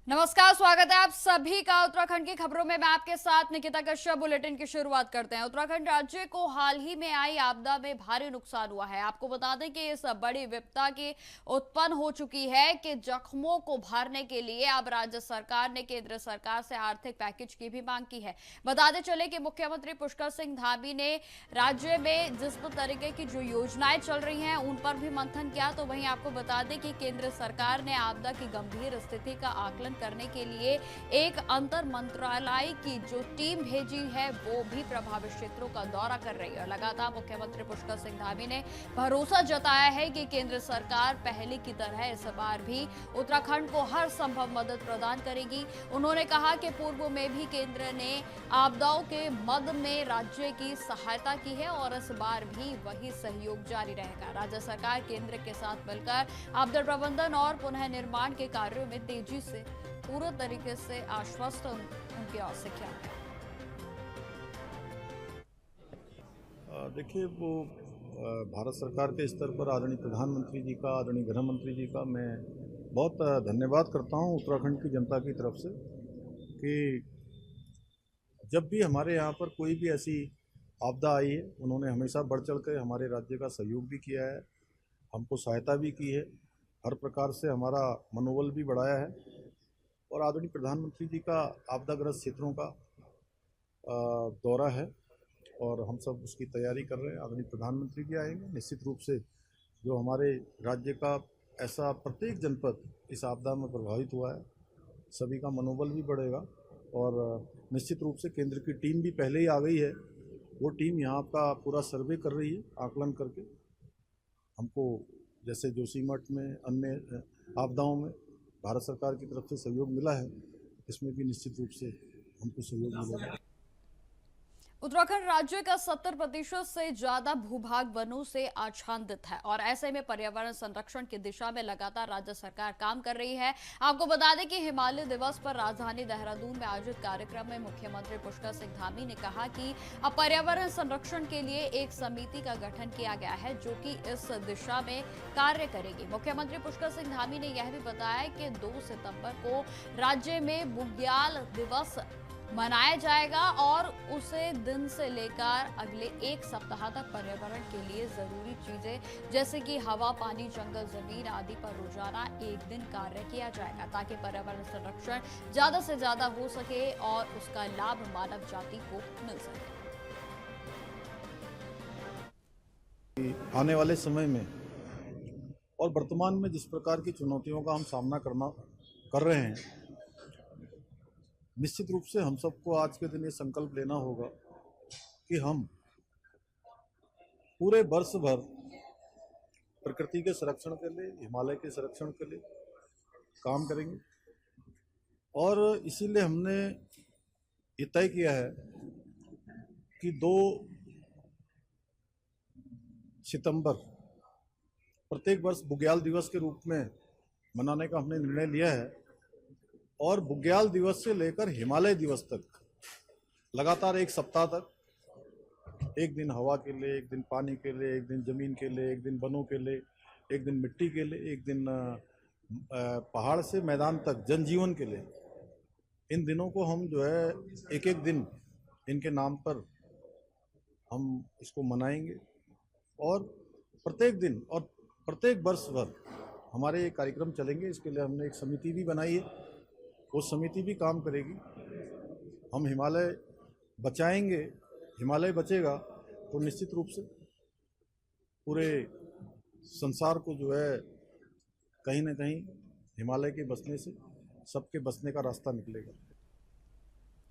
नमस्कार, स्वागत है आप सभी का उत्तराखंड की खबरों में। मैं आपके साथ निकिता कश्यप। बुलेटिन की शुरुआत करते हैं। उत्तराखंड राज्य को हाल ही में आई आपदा में भारी नुकसान हुआ है। आपको बता दें कि इस बड़ी विपदा की उत्पन्न हो चुकी है कि जख्मों को भरने के लिए अब राज्य सरकार ने केंद्र सरकार से आर्थिक पैकेज की भी मांग की है। बताते चले कि मुख्यमंत्री पुष्कर सिंह धामी ने राज्य में जिस तरीके की जो योजनाएं चल रही हैं उन पर भी मंथन किया। तो वहीं आपको बता दें कि केंद्र सरकार ने आपदा की गंभीर स्थिति का आकलन करने के लिए एक अंतर मंत्रालय की जो टीम भेजी है वो भी प्रभावित क्षेत्रों का दौरा कर रही है। लगातार मुख्यमंत्री पुष्कर सिंह धामी ने भरोसा जताया है कि केंद्र सरकार पहले की तरह इस बार भी उत्तराखंड को हर संभव मदद प्रदान करेगी। उन्होंने कहा कि पूर्व में भी केंद्र ने आपदाओं के मद में राज्य की सहायता की है और इस बार भी वही सहयोग जारी रहेगा। राज्य सरकार केंद्र के साथ मिलकर आपदा प्रबंधन और पुनः निर्माण के कार्यों में तेजी से पूरे तरीके से आश्वस्त उनकी ओर से किया गया। देखिए वो भारत सरकार के स्तर पर आदरणीय प्रधानमंत्री जी का, आदरणीय गृह मंत्री जी का मैं बहुत धन्यवाद करता हूं उत्तराखंड की जनता की तरफ से कि जब भी हमारे यहाँ पर कोई भी ऐसी आपदा आई है उन्होंने हमेशा बढ़ चढ़ कर हमारे राज्य का सहयोग भी किया है, हमको सहायता भी की है, हर प्रकार से हमारा मनोबल भी बढ़ाया है। और आदरणीय प्रधानमंत्री जी का आपदाग्रस्त क्षेत्रों का दौरा है और हम सब उसकी तैयारी कर रहे हैं। आदरणीय प्रधानमंत्री जी आएंगे, निश्चित रूप से जो हमारे राज्य का ऐसा प्रत्येक जनपद इस आपदा में प्रभावित हुआ है सभी का मनोबल भी बढ़ेगा। और निश्चित रूप से केंद्र की टीम भी पहले ही आ गई है, वो टीम यहाँ का पूरा सर्वे कर रही है, आकलन करके हमको जैसे जोशीमठ में अन्य आपदाओं में भारत सरकार की तरफ से सहयोग मिला है, इसमें भी निश्चित रूप से हमको सहयोग मिलेगा। उत्तराखंड राज्य का 70% से ज्यादा भूभाग वनों से आच्छादित है और ऐसे में पर्यावरण संरक्षण की दिशा में लगातार राज्य सरकार काम कर रही है। आपको बता दें कि हिमालय दिवस पर राजधानी देहरादून में आयोजित कार्यक्रम में मुख्यमंत्री पुष्कर सिंह धामी ने कहा कि अब पर्यावरण संरक्षण के लिए एक समिति का गठन किया गया है जो कि इस दिशा में कार्य करेगी। मुख्यमंत्री पुष्कर सिंह धामी ने यह भी बताया कि 2 सितंबर को राज्य में बुग्याल दिवस मनाया जाएगा और उसे दिन से लेकर अगले 1 सप्ताह तक पर्यावरण के लिए जरूरी चीजें जैसे कि हवा, पानी, जंगल, जमीन आदि पर रोजाना 1 दिन कार्य किया जाएगा ताकि पर्यावरण संरक्षण ज्यादा से ज्यादा हो सके और उसका लाभ मानव जाति को मिल सके। आने वाले समय में और वर्तमान में जिस प्रकार की चुनौतियों का हम सामना कर रहे हैं, निश्चित रूप से हम सबको आज के दिन ये संकल्प लेना होगा कि हम पूरे वर्ष भर प्रकृति के संरक्षण के लिए, हिमालय के संरक्षण के लिए काम करेंगे। और इसीलिए हमने ये तय किया है कि 2 सितंबर प्रत्येक वर्ष बुग्याल दिवस के रूप में मनाने का हमने निर्णय लिया है और बुग्याल दिवस से लेकर हिमालय दिवस तक लगातार 1 सप्ताह तक 1 दिन हवा के लिए, 1 दिन पानी के लिए, 1 दिन जमीन के लिए, 1 दिन वनों के लिए, 1 दिन मिट्टी के लिए, 1 दिन पहाड़ से मैदान तक जनजीवन के लिए, इन दिनों को हम जो है एक दिन इनके नाम पर हम इसको मनाएंगे। और प्रत्येक दिन और प्रत्येक वर्ष भर हमारे ये कार्यक्रम चलेंगे। इसके लिए हमने एक समिति भी बनाई है, वो समिति भी काम करेगी। हम हिमालय बचाएंगे, हिमालय बचेगा तो निश्चित रूप से पूरे संसार को जो है कहीं ना कहीं हिमालय के बसने से सबके बसने का रास्ता निकलेगा।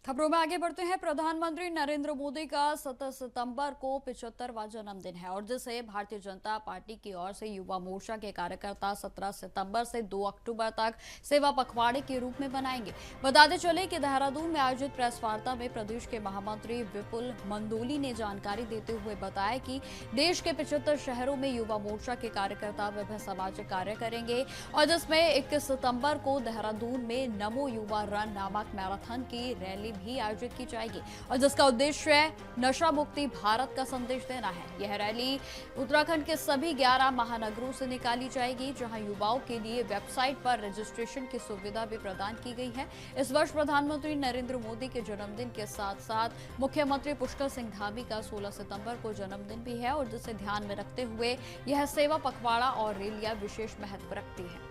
खबरों में आगे बढ़ते हैं। प्रधानमंत्री नरेंद्र मोदी का 7 सितंबर को 75वां जन्मदिन है और जिसे भारतीय जनता पार्टी की ओर से युवा मोर्चा के कार्यकर्ता 17 सितंबर से 2 अक्टूबर तक सेवा पखवाड़े के रूप में मनाएंगे। बताते चले कि देहरादून में आयोजित प्रेस वार्ता में प्रदेश के महामंत्री विपुल मंदोली ने जानकारी देते हुए बताया कि देश के 75 शहरों में युवा मोर्चा के कार्यकर्ता विभिन्न सामाजिक कार्य करेंगे और जिसमें 21 सितंबर को देहरादून में नमो युवा रन नामक मैराथन की रैली भी आयोजित की जाएगी और जिसका उद्देश्य नशा मुक्ति भारत का संदेश देना है। यह रैली उत्तराखंड के सभी 11 महानगरों से निकाली जाएगी, जहां युवाओं के लिए वेबसाइट पर रजिस्ट्रेशन की सुविधा भी प्रदान की गई है। इस वर्ष प्रधानमंत्री नरेंद्र मोदी के जन्मदिन के साथ साथ मुख्यमंत्री पुष्कर सिंह धामी का 16 सितंबर को जन्मदिन भी है और जिसे ध्यान में रखते हुए यह सेवा पखवाड़ा और रैलियां विशेष महत्व रखती है।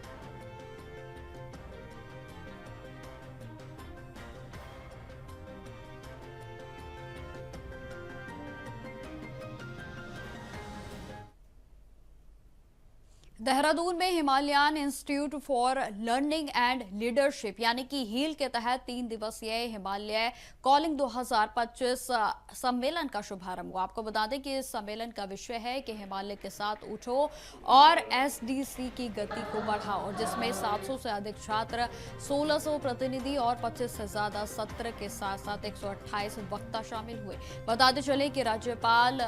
देहरादून में Himalayan institute for learning and leadership यानी कि हील के तहत 3 दिवसीय हिमालय कॉलिंग 2025 सम्मेलन का शुभारंभ हुआ। आपको बता दें कि इस सम्मेलन का विषय है कि हिमालय के साथ उठो और एसडीसी की गति को बढ़ाओ, और जिसमें 700 से अधिक छात्र, 1600 प्रतिनिधि और 25 से ज्यादा सत्र के साथ साथ 128 वक्ता शामिल हुए। बताते चले कि राज्यपाल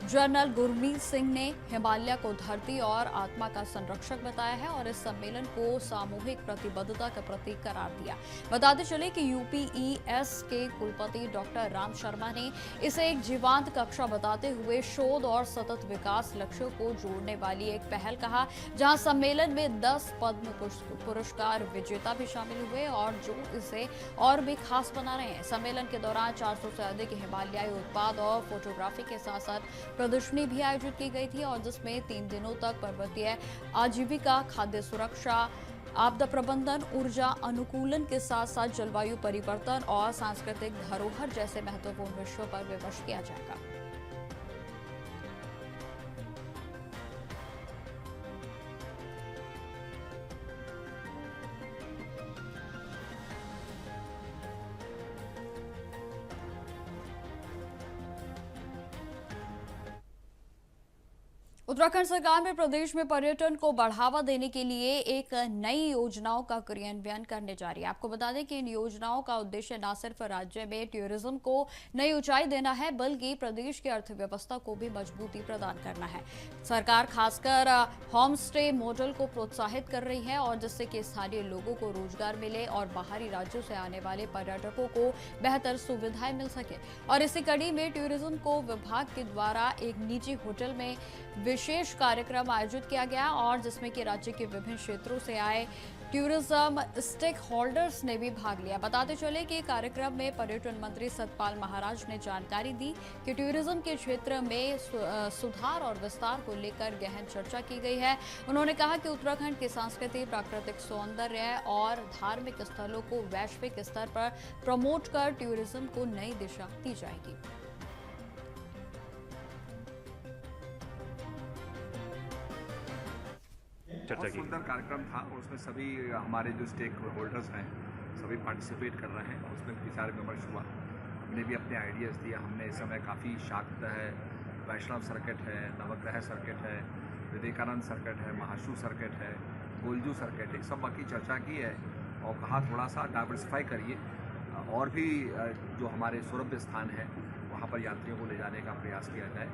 जनरल गुरमीत सिंह ने हिमालय को धरती और आत्मा का संरक्षक बताया है और इस सम्मेलन को सामूहिक प्रतिबद्धता का प्रतीक करार दिया। बताते चले कि यूपीईएस के कुलपति डॉक्टर राम शर्मा ने इसे एक जीवंत कक्षा बताते हुए शोध और सतत विकास लक्ष्यों को जोड़ने वाली एक पहल कहा, जहां सम्मेलन में 10 पद्म पुरस्कार विजेता भी शामिल हुए और जो इसे और भी खास बना रहे हैं। सम्मेलन के दौरान 400 से अधिक हिमालयी उत्पाद और फोटोग्राफी के साथ साथ प्रदर्शनी भी आयोजित की गई थी और जिसमें 3 दिनों तक पर्वतीय आजीविका, खाद्य सुरक्षा, आपदा प्रबंधन, ऊर्जा अनुकूलन के साथ साथ जलवायु परिवर्तन और सांस्कृतिक धरोहर जैसे महत्वपूर्ण विषयों पर विमर्श किया जाएगा। उत्तराखंड सरकार में प्रदेश में पर्यटन को बढ़ावा देने के लिए एक नई योजनाओं का क्रियान्वयन करने जा रही है। आपको बता दें कि इन योजनाओं का उद्देश्य न सिर्फ राज्य में टूरिज्म को नई ऊंचाई देना है, बल्कि प्रदेश की अर्थव्यवस्था को भी मजबूती प्रदान करना है। सरकार खासकर होम स्टे मॉडल को प्रोत्साहित कर रही है और जिससे कि स्थानीय लोगों को रोजगार मिले और बाहरी राज्यों से आने वाले पर्यटकों को बेहतर सुविधाएं मिल सके। और इसी कड़ी में टूरिज्म को विभाग के द्वारा एक निजी होटल में विशेष कार्यक्रम आयोजित किया गया और जिसमें कि राज्य के विभिन्न क्षेत्रों से आए टूरिज्म स्टेक होल्डर्स ने भी भाग लिया। बताते चले कि कार्यक्रम में पर्यटन मंत्री सतपाल महाराज ने जानकारी दी कि टूरिज्म के क्षेत्र में सुधार और विस्तार को लेकर गहन चर्चा की गई है। उन्होंने कहा कि उत्तराखंड की संस्कृति, प्राकृतिक सौंदर्य और धार्मिक स्थलों को वैश्विक स्तर पर प्रमोट कर टूरिज्म को नई दिशा दी जाएगी। बहुत सुंदर कार्यक्रम था और उसमें सभी हमारे जो स्टेक होल्डर्स हैं सभी पार्टिसिपेट कर रहे हैं। उसमें विचार विमर्श हुआ, हमने भी अपने आइडियाज़ दिया। हमने इस समय काफ़ी शाक्त है, वैष्णव सर्किट है, नवग्रह सर्किट है, विवेकानंद सर्किट है, महाशु सर्किट है, गोलजू सर्किट है, सब बाकी चर्चा की है और कहा थोड़ा सा डाइवर्सिफाई करिए और भी जो हमारे सुरभ्य स्थान है वहाँ पर यात्रियों को ले जाने का प्रयास किया जाए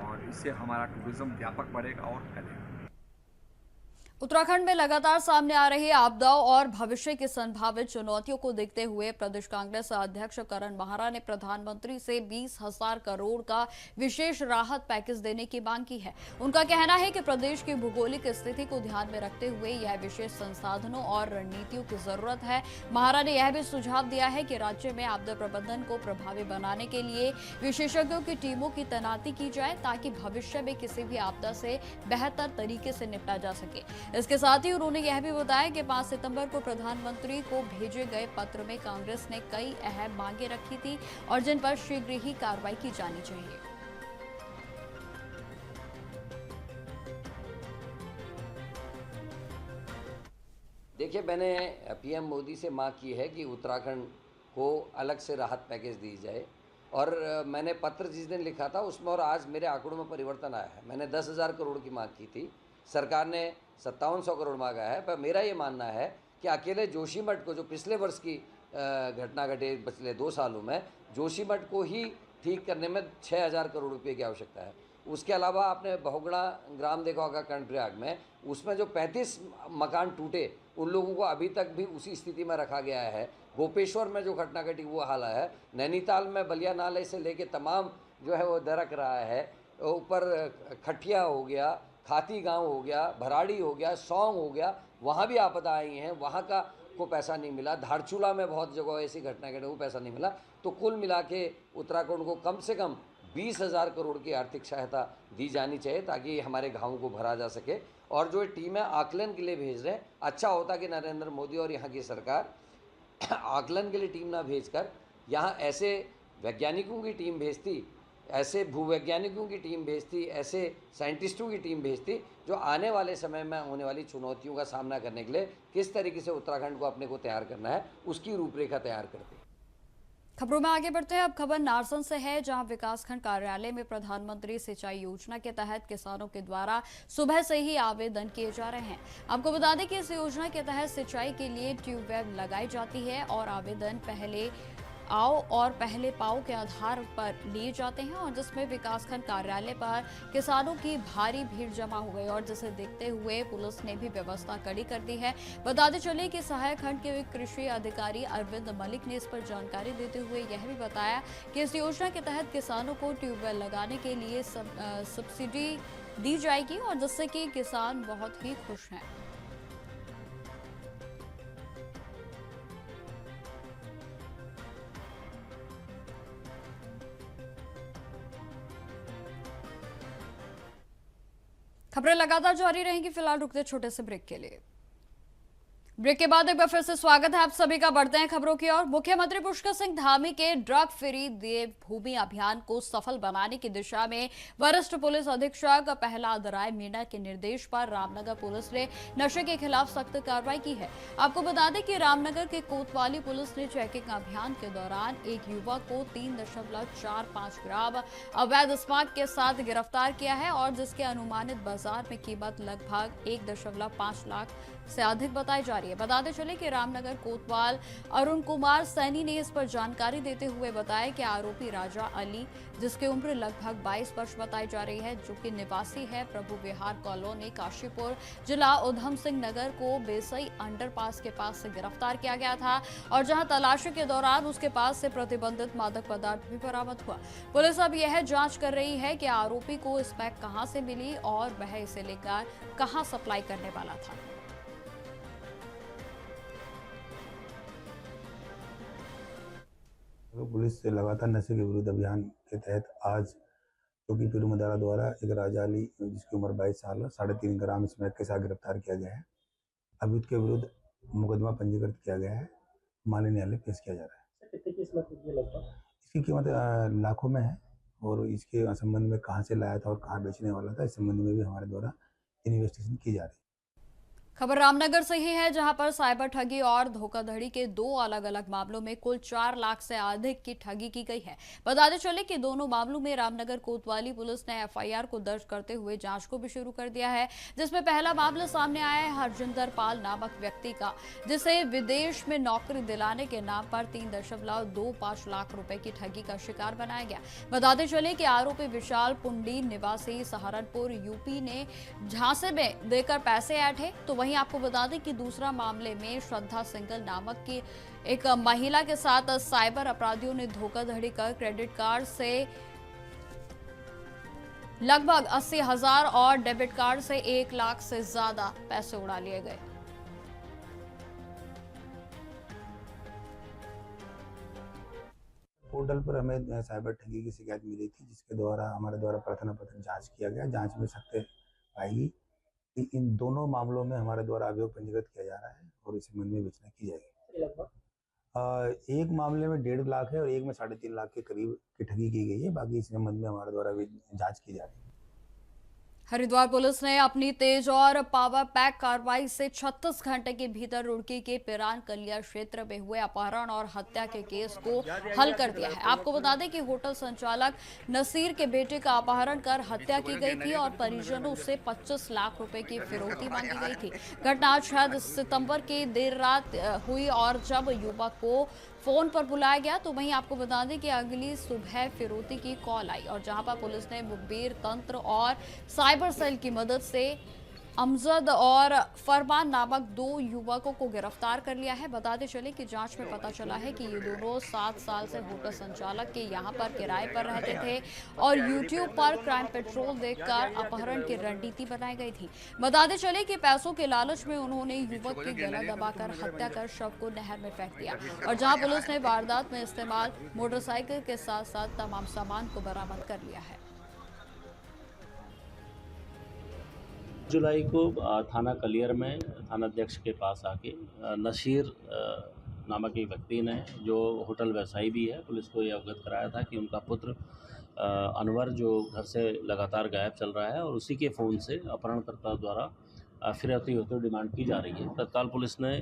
और इससे हमारा टूरिज्म व्यापक बढ़ेगा और फैलेगा। उत्तराखंड में लगातार सामने आ रही आपदाओं और भविष्य की संभावित चुनौतियों को देखते हुए प्रदेश कांग्रेस अध्यक्ष करण माहरा ने प्रधानमंत्री से 20,000 करोड़ का विशेष राहत पैकेज देने की मांग की है। उनका कहना है कि प्रदेश की भौगोलिक स्थिति को ध्यान में रखते हुए यह विशेष संसाधनों और रणनीतियों की जरूरत है। माहरा ने यह भी सुझाव दिया है कि राज्य में आपदा प्रबंधन को प्रभावी बनाने के लिए विशेषज्ञों की टीमों की तैनाती की जाए ताकि भविष्य में किसी भी आपदा से बेहतर तरीके से निपटा जा सके। इसके साथ ही उन्होंने यह भी बताया कि 5 सितंबर को प्रधानमंत्री को भेजे गए पत्र में कांग्रेस ने कई अहम मांगे रखी थी और जिन पर शीघ्र ही कार्रवाई की जानी चाहिए। देखिए, मैंने पीएम मोदी से मांग की है कि उत्तराखंड को अलग से राहत पैकेज दी जाए और मैंने पत्र जिस दिन लिखा था उसमें और आज मेरे आंकड़ों में परिवर्तन आया है। मैंने 10,000 करोड़ की मांग की थी, सरकार ने 5700 करोड़ मांगा है। पर मेरा ये मानना है कि अकेले जोशीमठ को, जो पिछले वर्ष की घटना घटे पिछले 2 सालों में, जोशीमठ को ही ठीक करने में 6,000 करोड़ रुपए की आवश्यकता है। उसके अलावा आपने बहुगुणा ग्राम देखा होगा कर्णप्रयाग में, उसमें जो 35 मकान टूटे उन लोगों को अभी तक भी उसी स्थिति में रखा गया है। गोपेश्वर में जो घटना घटी वो हाल है। नैनीताल में बलिया नाले से लेके तमाम जो है वो दरक रहा है। ऊपर खटिया हो गया, खाती गांव हो गया, भराड़ी हो गया, सौंग हो गया, वहाँ भी आपदा आई हैं, वहाँ का को पैसा नहीं मिला। धारचूला में बहुत जगह ऐसी घटना घटी वो पैसा नहीं मिला। तो कुल मिला के उत्तराखंड को कम से कम 20,000 करोड़ की आर्थिक सहायता दी जानी चाहिए ताकि हमारे गाँवों को भरा जा सके। और जो टीम है आकलन के लिए भेज रहे हैं, अच्छा होता कि नरेंद्र मोदी और यहाँ की सरकार आकलन के लिए टीम ना भेजकर यहाँ ऐसे वैज्ञानिकों की टीम भेजती, ऐसे भूवैज्ञानिकों की टीम भेजती, ऐसे साइंटिस्टों की टीम भेजती जो आने वाले समय में होने वाली चुनौतियों का सामना करने के लिए किस तरीके से उत्तराखंड को अपने को तैयार करना है उसकी रूपरेखा तैयार करती। खबरों में आगे बढ़ते हैं। अब खबर नारसन से है, जहां विकासखंड कार्यालय में प्रधानमंत्री सिंचाई योजना के तहत किसानों के द्वारा सुबह से ही आवेदन किए जा रहे हैं। आपको बता दें कि इस योजना के तहत सिंचाई के लिए ट्यूबवेल लगाई जाती है और आवेदन पहले आओ और पहले पाओ के आधार पर लिए जाते हैं, और जिसमें विकासखंड कार्यालय पर किसानों की भारी भीड़ जमा हो गई और जिसे देखते हुए पुलिस ने भी व्यवस्था कड़ी कर दी है। बताते चले कि सहायक खंड के कृषि अधिकारी अरविंद मलिक ने इस पर जानकारी देते हुए यह भी बताया कि इस योजना के तहत किसानों को ट्यूबवेल लगाने के लिए सब्सिडी दी जाएगी और जिससे कि किसान बहुत ही खुश हैं। खबरें लगातार जारी रहेंगी, फिलहाल रुकते छोटे से ब्रेक के लिए। ब्रेक के बाद एक बार फिर से स्वागत है आप सभी का। बढ़ते हैं खबरों की ओर। मुख्यमंत्री पुष्कर सिंह धामी के ड्रग फ्री देवभूमि अभियान को सफल बनाने की दिशा में वरिष्ठ पुलिस अधीक्षक प्रहलाद राय मीणा के निर्देश पर रामनगर पुलिस ने नशे के खिलाफ सख्त कार्रवाई की है। आपको बता दें कि रामनगर के कोतवाली पुलिस ने चेकिंग अभियान के दौरान एक युवक को 3.45 ग्राम अवैध स्मार्ट के साथ गिरफ्तार किया है और जिसके अनुमानित बाजार में कीमत लगभग 1.5 लाख से अधिक बताई जा रही है। बताते चले कि रामनगर कोतवाल अरुण कुमार सैनी ने इस पर जानकारी देते हुए बताया कि आरोपी राजा अली, जिसकी उम्र लगभग 22 वर्ष बताई जा रही है, जो कि निवासी है प्रभु विहार कॉलोनी काशीपुर, जिला उधम सिंह नगर को बेसई अंडरपास के पास से गिरफ्तार किया गया था और जहां तलाशी के दौरान उसके पास से प्रतिबंधित मादक पदार्थ भी बरामद हुआ। पुलिस अब यह जांच कर रही है कि आरोपी को इस बैग कहां से मिली और वह इसे लेकर कहां सप्लाई करने वाला था। पुलिस से लगातार नशे के विरुद्ध अभियान के तहत आज चौकी पीरू मदारा द्वारा एक राजा अली जिसकी उम्र 22 साल है 3.5 ग्राम स्मैक के साथ गिरफ्तार किया गया है। अभी उसके विरुद्ध मुकदमा पंजीकृत किया गया है, माननीय न्यायालय पेश किया जा रहा है। इसकी कीमत लाखों में है और इसके संबंध में कहाँ से लाया था और कहाँ बेचने वाला था, इस संबंध में भी हमारे द्वारा इन्वेस्टिगेशन की जा रही है। खबर रामनगर से ही है, जहां पर साइबर ठगी और धोखाधड़ी के 2 अलग अलग मामलों में कुल 4 लाख से अधिक की ठगी की गई है। बताते चले कि दोनों मामलों में रामनगर कोतवाली पुलिस ने एफआईआर को दर्ज करते हुए जांच को भी शुरू कर दिया है, जिसमें पहला मामला सामने आया है हरजिंदर पाल नामक व्यक्ति का, जिसे विदेश में नौकरी दिलाने के नाम पर 3.25 लाख रुपए की ठगी का शिकार बनाया गया। बताते चले कि आरोपी विशाल पुंडी निवासी सहारनपुर यूपी ने झांसे में देकर पैसे आए थे। तो वहीं आपको बता दें कि दूसरा मामले में श्रद्धा सिंगल नामक की एक महिला के साथ साइबर अपराधियों ने धोखाधड़ी कर क्रेडिट कार्ड से लगभग 80,000 और डेबिट कार्ड से 1 लाख से ज्यादा पैसे उड़ा लिए गए। पोर्टल पर हमें साइबर ठगी की शिकायत मिली थी, जिसके द्वारा हमारे द्वारा प्रथम जांच किया गया। जांच में सत्य पाई कि इन दोनों मामलों में हमारे द्वारा अभियोग पंजीकृत किया जा रहा है और इस संबंध में विचारणा की जाएगी। एक मामले में 1.5 लाख है और एक में 3.5 लाख के करीब की ठगी की गई है। बाकी इस संबंध में हमारे द्वारा जांच की जा रही है। हरिद्वार पुलिस ने अपनी तेज और पावर पैक कार्रवाई से 36 घंटे के भीतर रुड़की के पिरान कलिया क्षेत्र में हुए अपहरण और हत्या के केस को हल कर दिया है। आपको बता दें कि होटल संचालक नसीर के बेटे का अपहरण कर हत्या की गई थी और परिजनों से 25 लाख रुपए की फिरौती मांगी गई थी। घटना 6 सितंबर की देर रात हुई और जब युवक को फोन पर बुलाया गया, तो वहीं आपको बता दें कि अगली सुबह फिरौती की कॉल आई और जहां पर पुलिस ने मुखबिर तंत्र और साइबर सेल की मदद से अमजद और फरमान नामक 2 युवकों को गिरफ्तार कर लिया है। बताते चले कि जांच में पता चला है कि ये दोनों 7 साल से होटल संचालक के यहां पर किराए पर रहते थे और यूट्यूब पर क्राइम पेट्रोल देखकर अपहरण की रणनीति बनाई गई थी। बताते चले कि पैसों के लालच में उन्होंने युवक की गला दबाकर हत्या कर शव को नहर में फेंक दिया और जहां पुलिस ने वारदात में इस्तेमाल मोटरसाइकिल के साथ साथ तमाम सामान को बरामद कर लिया है। जुलाई को थाना कलियर में थानाध्यक्ष के पास आके नसीर नामक एक व्यक्ति ने, जो होटल व्यवसायी भी है, पुलिस को यह अवगत कराया था कि उनका पुत्र अनवर जो घर से लगातार गायब चल रहा है और उसी के फ़ोन से अपहरणकर्ता द्वारा फिरौती होते हुए डिमांड की जा रही है। तत्काल पुलिस ने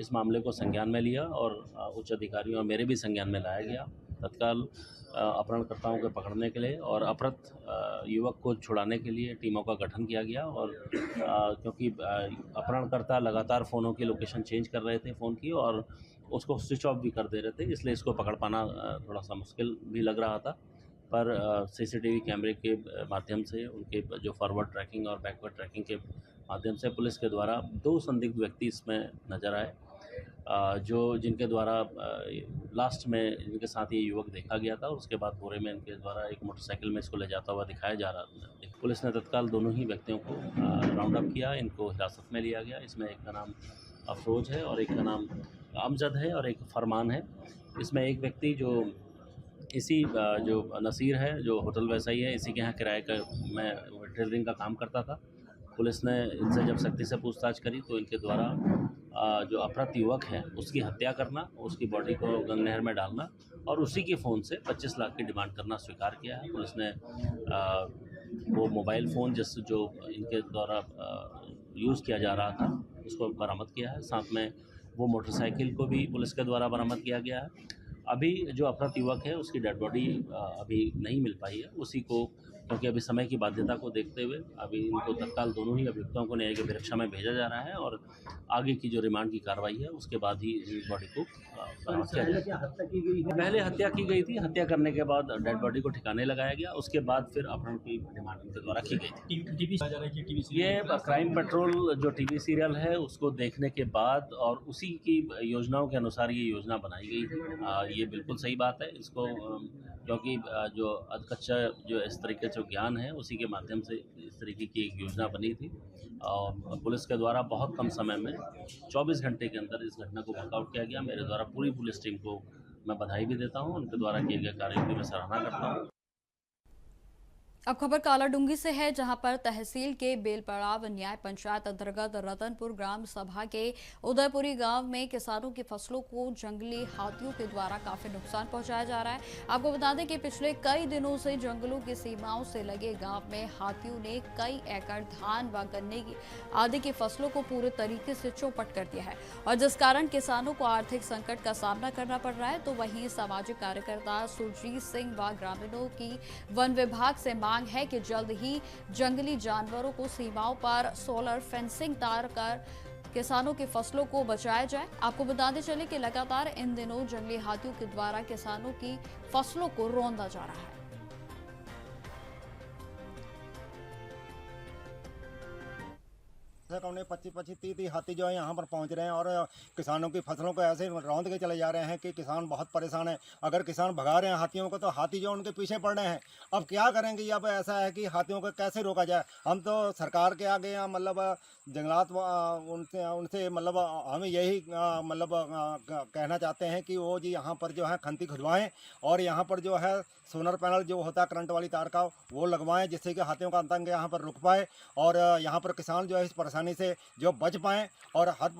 इस मामले को संज्ञान में लिया और उच्च अधिकारियों और मेरे भी संज्ञान में लाया गया। तत्काल अपहरणकर्ताओं को पकड़ने के लिए और अपहृत युवक को छुड़ाने के लिए टीमों का गठन किया गया और क्योंकि अपहरणकर्ता लगातार फ़ोनों की लोकेशन चेंज कर रहे थे फ़ोन की और उसको स्विच ऑफ भी कर दे रहे थे, इसलिए इसको पकड़ पाना थोड़ा सा मुश्किल भी लग रहा था। पर सीसीटीवी कैमरे के माध्यम से उनके जो फॉरवर्ड ट्रैकिंग और बैकवर्ड ट्रैकिंग के माध्यम से पुलिस के द्वारा 2 संदिग्ध व्यक्ति इसमें नज़र आए, जो जिनके द्वारा लास्ट में जिनके साथ ये युवक देखा गया था। उसके बाद बोरे में इनके द्वारा एक मोटरसाइकिल में इसको ले जाता हुआ दिखाया जा रहा था। पुलिस ने तत्काल दोनों ही व्यक्तियों को राउंड अप किया, इनको हिरासत में लिया गया। इसमें एक का नाम अफरोज है और एक का नाम अमजद है और एक फरमान है। इसमें एक व्यक्ति जो इसी जो नसीर है, जो होटल व्यवसायी है, इसी के यहाँ किराए का मैं टेलरिंग का काम करता था। पुलिस ने इनसे जब सख्ती से पूछताछ करी तो इनके द्वारा जो अपहृत युवक है उसकी हत्या करना, उसकी बॉडी को गंगा नहर में डालना और उसी के फ़ोन से 25 लाख की डिमांड करना स्वीकार किया है। पुलिस ने वो मोबाइल फ़ोन जो इनके द्वारा यूज़ किया जा रहा था उसको बरामद किया है। साथ में वो मोटरसाइकिल को भी पुलिस के द्वारा बरामद किया गया है। अभी जो अपहृत युवक है उसकी डेड बॉडी अभी नहीं मिल पाई है, उसी को क्योंकि अभी समय की बाध्यता को देखते हुए अभी इनको तत्काल दोनों ही अभियुक्तों को न्यायिक परीक्षा में भेजा जा रहा है और आगे की जो रिमांड की कार्रवाई है उसके बाद ही इस बॉडी को बरामद किया जाएगा। पहले हत्या की गई थी, हत्या करने के बाद डेड बॉडी को ठिकाने लगाया गया, उसके बाद फिर अपहरण की डिमांड उनके द्वारा की गई थी। ये क्राइम पेट्रोल जो टीवी सीरियल है उसको देखने के बाद और उसी की योजनाओं के अनुसार ये योजना बनाई गई थी। ये बिल्कुल सही बात है। इसको क्योंकि जो कच्चा जो इस तरीके से ज्ञान है उसी के माध्यम से इस तरीके की एक योजना बनी थी और पुलिस के द्वारा बहुत कम समय में 24 घंटे के अंदर इस घटना को वर्कआउट किया गया। मेरे द्वारा पूरी पुलिस टीम को मैं बधाई भी देता हूं, उनके द्वारा किए गए कार्यों की मैं सराहना करता हूं। अब खबर कालाडूंगी से है, जहां पर तहसील के बेलपड़ाव न्याय पंचायत अंतर्गत रतनपुर ग्राम सभा के उदयपुरी गांव में किसानों की फसलों को जंगली हाथियों के द्वारा काफी नुकसान पहुंचाया जा रहा है। आपको बता दें कि पिछले कई दिनों से जंगलों की सीमाओं से लगे गांव में हाथियों ने कई एकड़ धान व गन्ने की आदि की फसलों को पूरे तरीके से चौपट कर दिया है और जिस कारण किसानों को आर्थिक संकट का सामना करना पड़ रहा है। तो वहीं सामाजिक कार्यकर्ता सुरजीत सिंह व ग्रामीणों की वन विभाग से मांग है कि जल्द ही जंगली जानवरों को सीमाओं पर सोलर फेंसिंग तार कर किसानों की फसलों को बचाया जाए। आपको बताते चले कि लगातार इन दिनों जंगली हाथियों के द्वारा किसानों की फसलों को रौंदा जा रहा है। कौन 25-30 हाथी जो है यहाँ पर पहुँच रहे हैं और किसानों की फसलों को ऐसे रौंद के चले जा रहे हैं कि किसान बहुत परेशान है। अगर किसान भगा रहे हैं हाथियों को तो हाथी जो उनके पीछे पड़ रहे हैं। अब क्या करेंगे? अब ऐसा है कि हाथियों को कैसे रोका जाए? हम तो सरकार के आगे या मतलब जंगलात उनसे मतलब हम यही मतलब कहना चाहते हैं कि वो जी यहाँ पर जो है खंती खुदवाएँ और यहाँ पर जो है सोलर पैनल जो होता है करंट वाली तार का वो लगवाएं, जिससे कि हाथियों का आतंक यहाँ पर रुक पाए और यहाँ पर किसान जो है इस परेशानी से जो बच पाएँ। और हर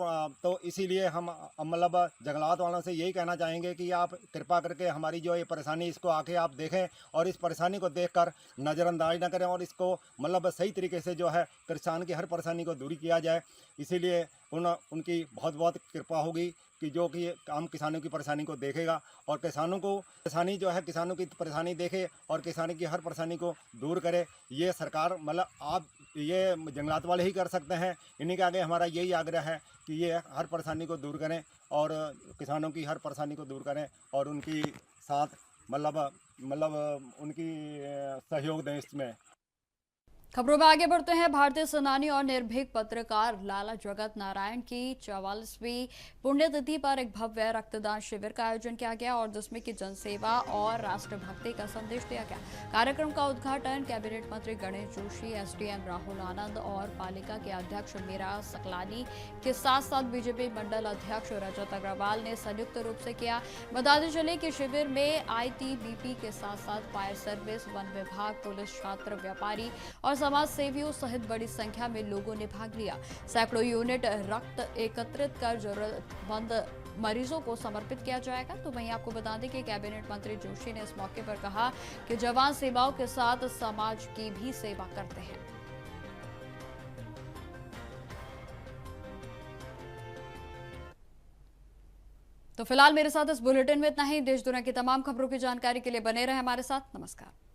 तो इसीलिए हम मतलब जंगलात वालों से यही कहना चाहेंगे कि आप कृपा करके हमारी जो ये परेशानी इसको आके आप देखें और इस परेशानी को देखकर नज़रअंदाज न करें और इसको मतलब सही तरीके से जो है किसान की हर परेशानी को दूरी किया जाए। इसीलिए उनकी बहुत बहुत कृपा होगी कि जो कि हम किसानों की परेशानी को देखेगा और किसानों को परेशानी जो है किसानों की परेशानी देखे और किसानों की हर परेशानी को दूर करे। ये सरकार मतलब आप ये जंगलात वाले ही कर सकते हैं। इन्हीं के आगे हमारा यही आग्रह है कि ये हर परेशानी को दूर करें और किसानों की हर परेशानी को दूर करें और उनकी साथ मतलब उनकी सहयोग दें इसमें। खबरों में आगे बढ़ते हैं। भारतीय सेनानी और निर्भीक पत्रकार लाला जगत नारायण की 44वीं पुण्यतिथि पर एक भव्य रक्तदान शिविर का आयोजन किया गया और जिसमें कि जनसेवा और राष्ट्रभक्ति का संदेश दिया गया। कार्यक्रम का उद्घाटन कैबिनेट मंत्री गणेश जोशी, एसडीएम राहुल आनंद और पालिका के अध्यक्ष मीरा सकलानी के साथ साथ बीजेपी मंडल अध्यक्ष रजत अग्रवाल ने संयुक्त रूप से किया। बताते चले कि शिविर में आईटीबीपी के साथ साथ फायर सर्विस, वन विभाग, पुलिस, छात्र, व्यापारी और समाज सेवियों सहित बड़ी संख्या में लोगों ने भाग लिया। सैकड़ों यूनिट रक्त एकत्रित कर जरूरतमंद मरीजों को समर्पित किया जाएगा। तो वहीं आपको बता दें कि कैबिनेट मंत्री जोशी ने इस मौके पर कहा कि जवान सेवाओं के साथ समाज की भी सेवा करते हैं। तो फिलहाल मेरे साथ इस बुलेटिन में इतना ही। देश दुनिया की तमाम खबरों की जानकारी के लिए बने रहे हमारे साथ। नमस्कार।